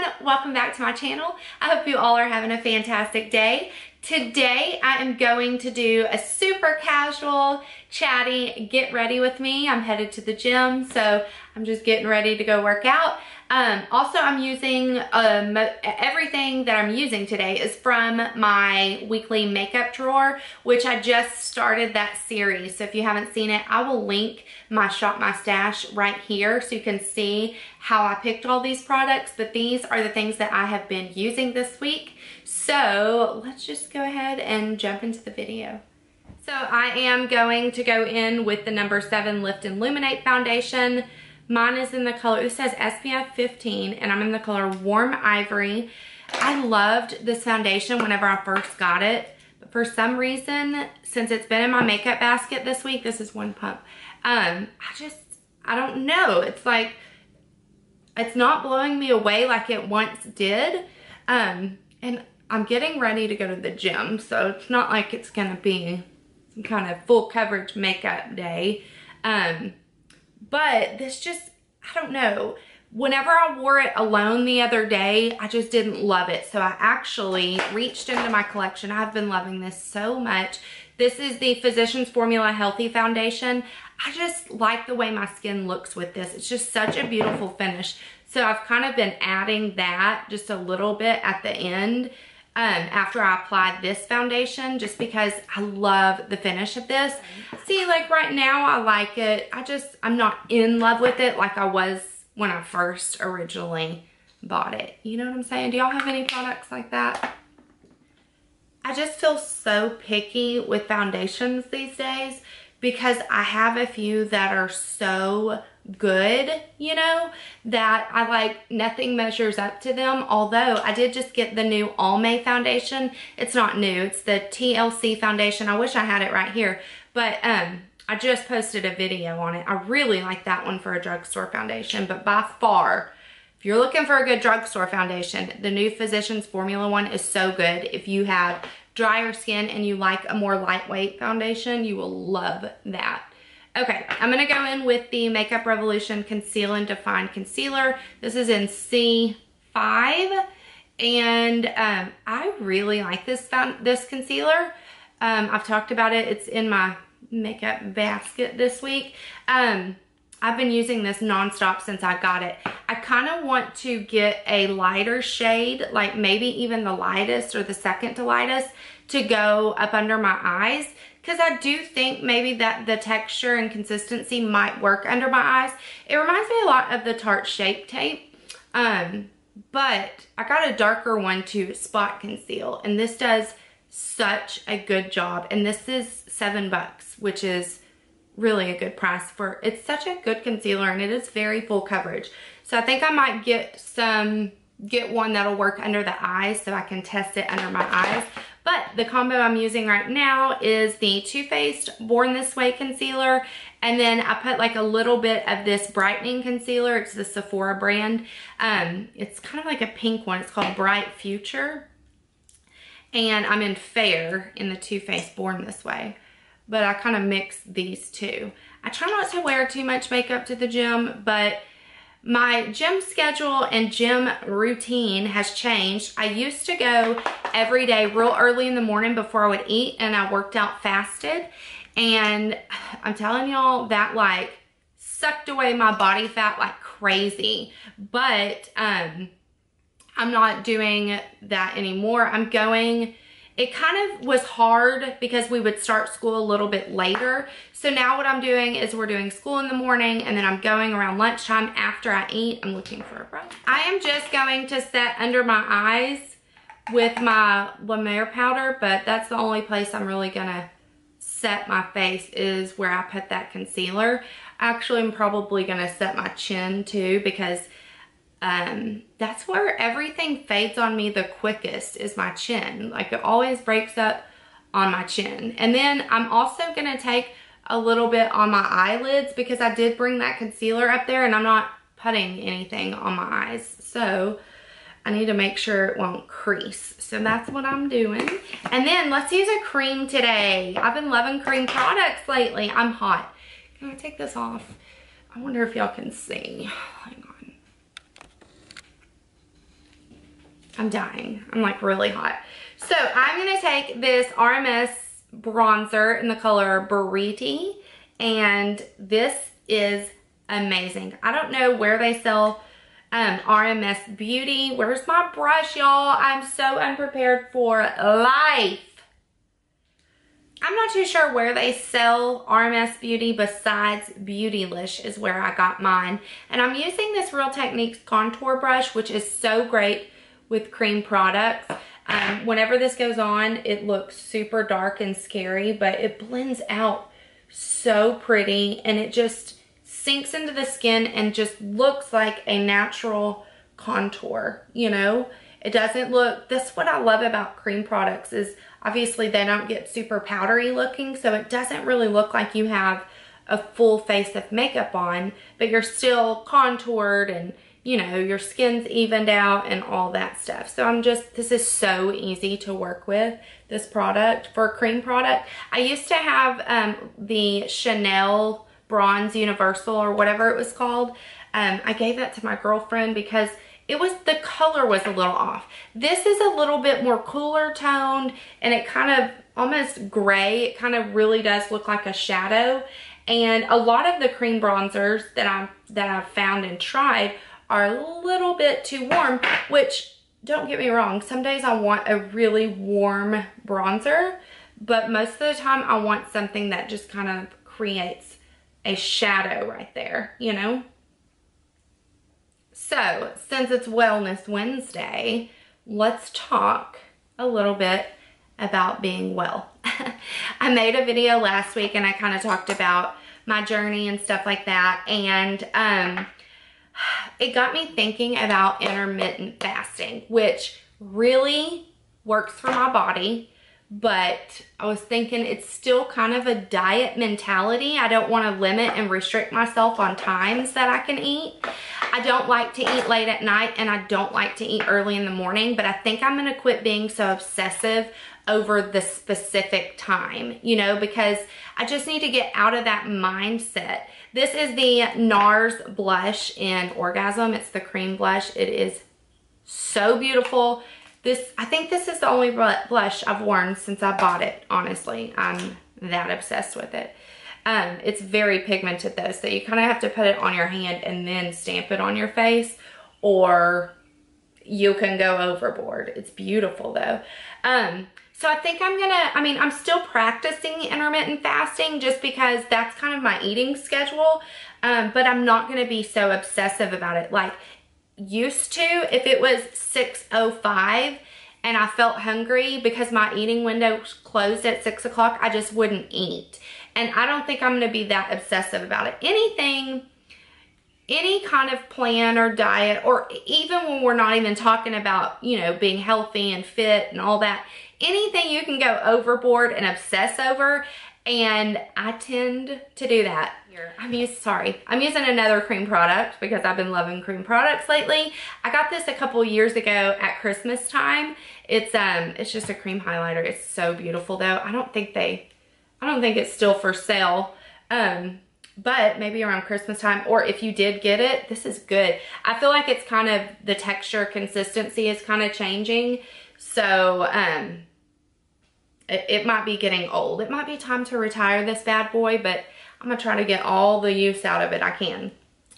everyone, welcome back to my channel. I hope you all are having a fantastic day. Today I am going to do a super casual, chatty, get ready with me. I'm headed to the gym, so I'm just getting ready to go work out. Also, I'm using, everything that I'm using today is from my weekly makeup drawer, which I just started that series. So if you haven't seen it, I will link my Shop My Stash right here so you can see how I picked all these products. But these are the things that I have been using this week. So let's just go ahead and jump into the video. So I am going to go in with the number 7 Lift and Illuminate foundation. Mine is in the color, it says SPF 15, and I'm in the color Warm Ivory. I loved this foundation whenever I first got it, but for some reason, since it's been in my makeup basket this week, this is one pump, I don't know. It's like, it's not blowing me away like it once did, and I'm getting ready to go to the gym, so it's not like it's gonna be some kind of full coverage makeup day. But this just, I don't know. Whenever I wore it alone the other day, I just didn't love it. So I actually reached into my collection. I've been loving this so much. This is the Physicians Formula Healthy Foundation. I just like the way my skin looks with this. It's just such a beautiful finish. So I've kind of been adding that just a little bit at the end after I applied this foundation, just because I love the finish of this. See, like right now I like it. I'm not in love with it like I was when I first originally bought it. You know what I'm saying? Do y'all have any products like that? I just feel so picky with foundations these days because I have a few that are so good, you know, that I like nothing measures up to them. Although I did just get the new Almay foundation. It's not new, it's the TLC foundation. I wish I had it right here, but I just posted a video on it. I really like that one for a drugstore foundation, but by far, if you're looking for a good drugstore foundation, the new Physicians Formula one is so good. If you have drier skin and you like a more lightweight foundation, you will love that. Okay, I'm gonna go in with the Makeup Revolution Conceal and Define Concealer. This is in C5, and I really like this concealer. I've talked about it. It's in my makeup basket this week. I've been using this nonstop since I got it. I kind of want to get a lighter shade, like maybe even the lightest or the second to lightest, to go up under my eyes, because I do think maybe that the texture and consistency might work under my eyes. It reminds me a lot of the Tarte Shape Tape, but I got a darker one to spot conceal, and this does such a good job. And this is $7, which is really a good price for, it's such a good concealer, and it is very full coverage. So I think I might get one that'll work under the eyes so I can test it under my eyes. But the combo I'm using right now is the Too Faced Born This Way concealer, and then I put like a little bit of this brightening concealer. It's the Sephora brand. It's kind of like a pink one. It's called Bright Future, and I'm in Fair in the Too Faced Born This Way, but I kind of mix these two. I try not to wear too much makeup to the gym, but my gym schedule and gym routine has changed. I used to go every day real early in the morning before I would eat, and I worked out fasted. And I'm telling y'all, that like sucked away my body fat like crazy. But I'm not doing that anymore. It kind of was hard because we would start school a little bit later. So now what I'm doing is we're doing school in the morning, and then I'm going around lunchtime after I eat. I'm looking for a brush. I am just going to set under my eyes with my La Mer powder, but that's the only place I'm really gonna set my face is where I put that concealer. Actually, I'm probably gonna set my chin too, because that's where everything fades on me the quickest, is my chin. Like, it always breaks up on my chin. And then I'm also gonna take a little bit on my eyelids, because I did bring that concealer up there and I'm not putting anything on my eyes, so I need to make sure it won't crease. So that's what I'm doing. And then let's use a cream today. I've been loving cream products lately. I'm hot. Can I take this off? I wonder if y'all can see. Hang on. I'm dying. I'm like really hot. So I'm gonna take this RMS bronzer in the color Burriti, and this is amazing. I don't know where they sell RMS Beauty. Where's my brush, y'all? I'm so unprepared for life. I'm not too sure where they sell RMS Beauty besides Beautylish is where I got mine. And I'm using this Real Techniques contour brush, which is so great with cream products. Whenever this goes on, it looks super dark and scary, but it blends out so pretty, and it just sinks into the skin and just looks like a natural contour, you know? It doesn't look, that's what I love about cream products is obviously they don't get super powdery looking, so it doesn't really look like you have a full face of makeup on, but you're still contoured and, you know, your skin's evened out and all that stuff. So this is so easy to work with, this product, for a cream product. I used to have the Chanel Bronze Universal or whatever it was called. I gave that to my girlfriend because the color was a little off. This is a little bit more cooler toned, and it kind of almost gray. It kind of really does look like a shadow. And a lot of the cream bronzers that I've found and tried are a little bit too warm, which, don't get me wrong, some days I want a really warm bronzer, but most of the time I want something that just kind of creates a shadow right there, you know? So, since it's Wellness Wednesday, let's talk a little bit about being well. I made a video last week and I kind of talked about my journey and stuff like that, and it got me thinking about intermittent fasting, which really works for my body, but I was thinking it's still kind of a diet mentality. I don't want to limit and restrict myself on times that I can eat. I don't like to eat late at night, and I don't like to eat early in the morning, but I think I'm going to quit being so obsessive over the specific time, you know, because I just need to get out of that mindset. This is the NARS blush in Orgasm. It's the cream blush. It is so beautiful. I think this is the only blush I've worn since I bought it, honestly. I'm that obsessed with it. It's very pigmented though, so you kind of have to put it on your hand and then stamp it on your face, or you can go overboard. It's beautiful though. So I think I'm still practicing intermittent fasting just because that's kind of my eating schedule, but I'm not gonna be so obsessive about it. Like, used to, if it was 6:05 and I felt hungry because my eating window closed at 6 o'clock, I just wouldn't eat. And I don't think I'm going to be that obsessive about it. Any kind of plan or diet, or even when we're not even talking about, you know, being healthy and fit and all that, anything you can go overboard and obsess over, and I tend to do that. Here, I'm using another cream product because I've been loving cream products lately. I got this a couple years ago at Christmas time. It's just a cream highlighter. It's so beautiful though. I don't think it's still for sale. But maybe around Christmas time, or if you did get it, this is good. I feel like it's kind of, the texture consistency is kind of changing. So, it might be getting old. It might be time to retire this bad boy, but I'm gonna try to get all the use out of it I can.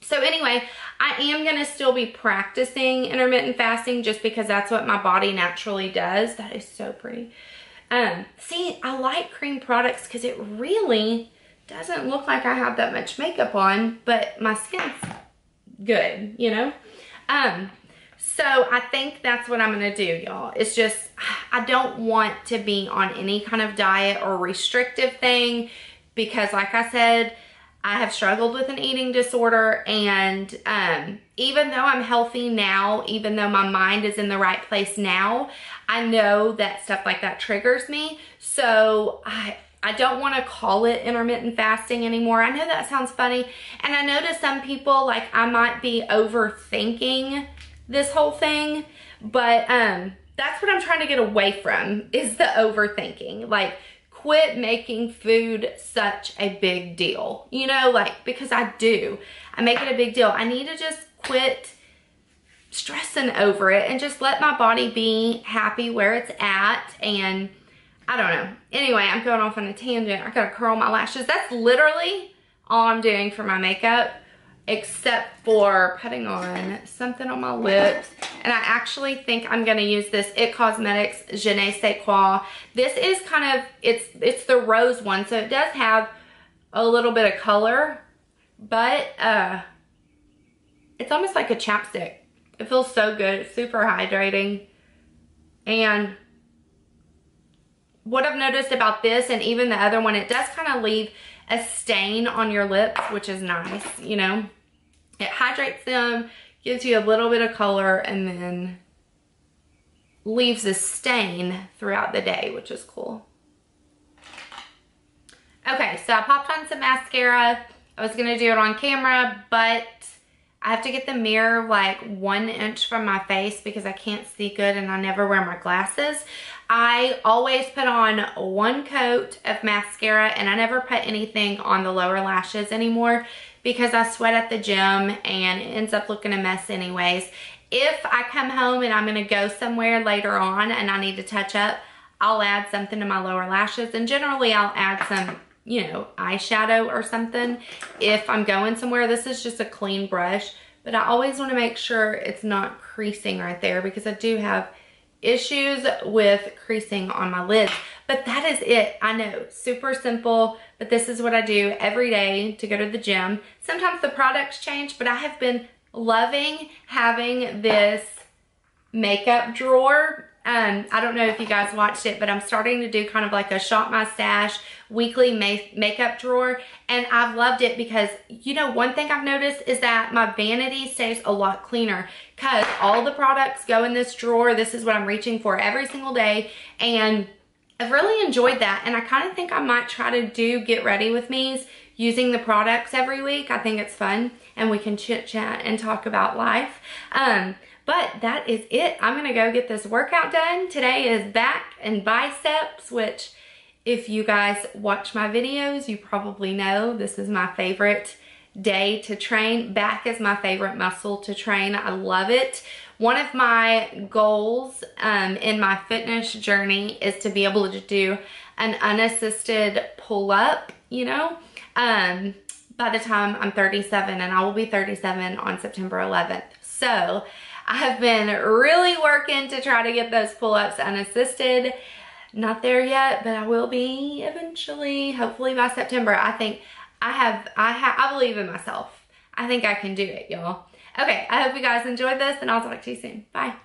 So anyway, I am gonna still be practicing intermittent fasting just because that's what my body naturally does. That is so pretty. See, I like cream products because it really doesn't look like I have that much makeup on, but my skin's good, you know? So I think that's what I'm gonna do, y'all. It's just, I don't want to be on any kind of diet or restrictive thing because, like I said, I have struggled with an eating disorder, and even though I'm healthy now, even though my mind is in the right place now, I know that stuff like that triggers me. So I don't want to call it intermittent fasting anymore. I know that sounds funny, and I know to some people, like, I might be overthinking this whole thing, but that's what I'm trying to get away from, is the overthinking. Like, quit making food such a big deal, you know, like, because I make it a big deal. I need to just quit stressing over it and just let my body be happy where it's at. And I don't know. Anyway, I'm going off on a tangent. I gotta curl my lashes. That's literally all I'm doing for my makeup, except for putting on something on my lips. And I actually think I'm gonna use this It Cosmetics Je ne sais quoi. This is kind of, it's the rose one, so it does have a little bit of color, but it's almost like a chapstick. It feels so good. It's super hydrating. And what I've noticed about this and even the other one, it does kind of leave a stain on your lips, which is nice, you know. It hydrates them, gives you a little bit of color, and then leaves a stain throughout the day, which is cool. Okay, so I popped on some mascara. I was gonna do it on camera, but I have to get the mirror like 1 inch from my face because I can't see good and I never wear my glasses. I always put on 1 coat of mascara and I never put anything on the lower lashes anymore because I sweat at the gym and it ends up looking a mess anyways. If I come home and I'm gonna go somewhere later on and I need to touch up, I'll add something to my lower lashes, and generally I'll add some, you know, eyeshadow or something if I'm going somewhere. This is just a clean brush, but I always want to make sure it's not creasing right there because I do have issues with creasing on my lids. But that is it. I know, super simple, but this is what I do every day to go to the gym. Sometimes the products change, but I have been loving having this makeup drawer. I don't know if you guys watched it, but I'm starting to do kind of like a Shop My Stash weekly makeup drawer, and I've loved it because, you know, one thing I've noticed is that my vanity stays a lot cleaner because all the products go in this drawer. This is what I'm reaching for every single day, and I've really enjoyed that, and I kind of think I might try to do Get Ready With Me's using the products every week. I think it's fun, and we can chit chat and talk about life. But that is it. I'm gonna go get this workout done. Today is back and biceps, which if you guys watch my videos, you probably know this is my favorite day to train. Back is my favorite muscle to train. I love it. One of my goals in my fitness journey is to be able to do an unassisted pull-up, you know, by the time I'm 37, and I will be 37 on September 11th. So I have been really working to try to get those pull-ups unassisted. Not there yet, but I will be eventually, hopefully by September. I think I believe in myself. I think I can do it, y'all. Okay, I hope you guys enjoyed this, and I'll talk to you soon. Bye.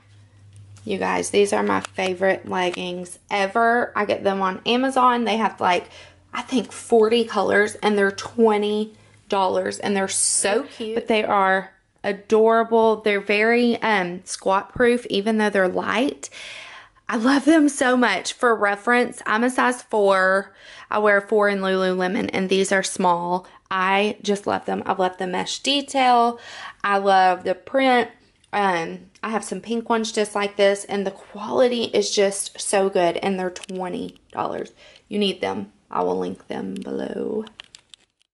You guys, these are my favorite leggings ever. I get them on Amazon. They have like, I think 40 colors, and they're $20, and they're so cute. But they are adorable. They're very squat proof, even though they're light. I love them so much. For reference, I'm a size 4. I wear 4 in Lululemon, and these are small. I just love them. I love the mesh detail. I love the print. I have some pink ones just like this, and the quality is just so good, and they're $20. You need them. I will link them below.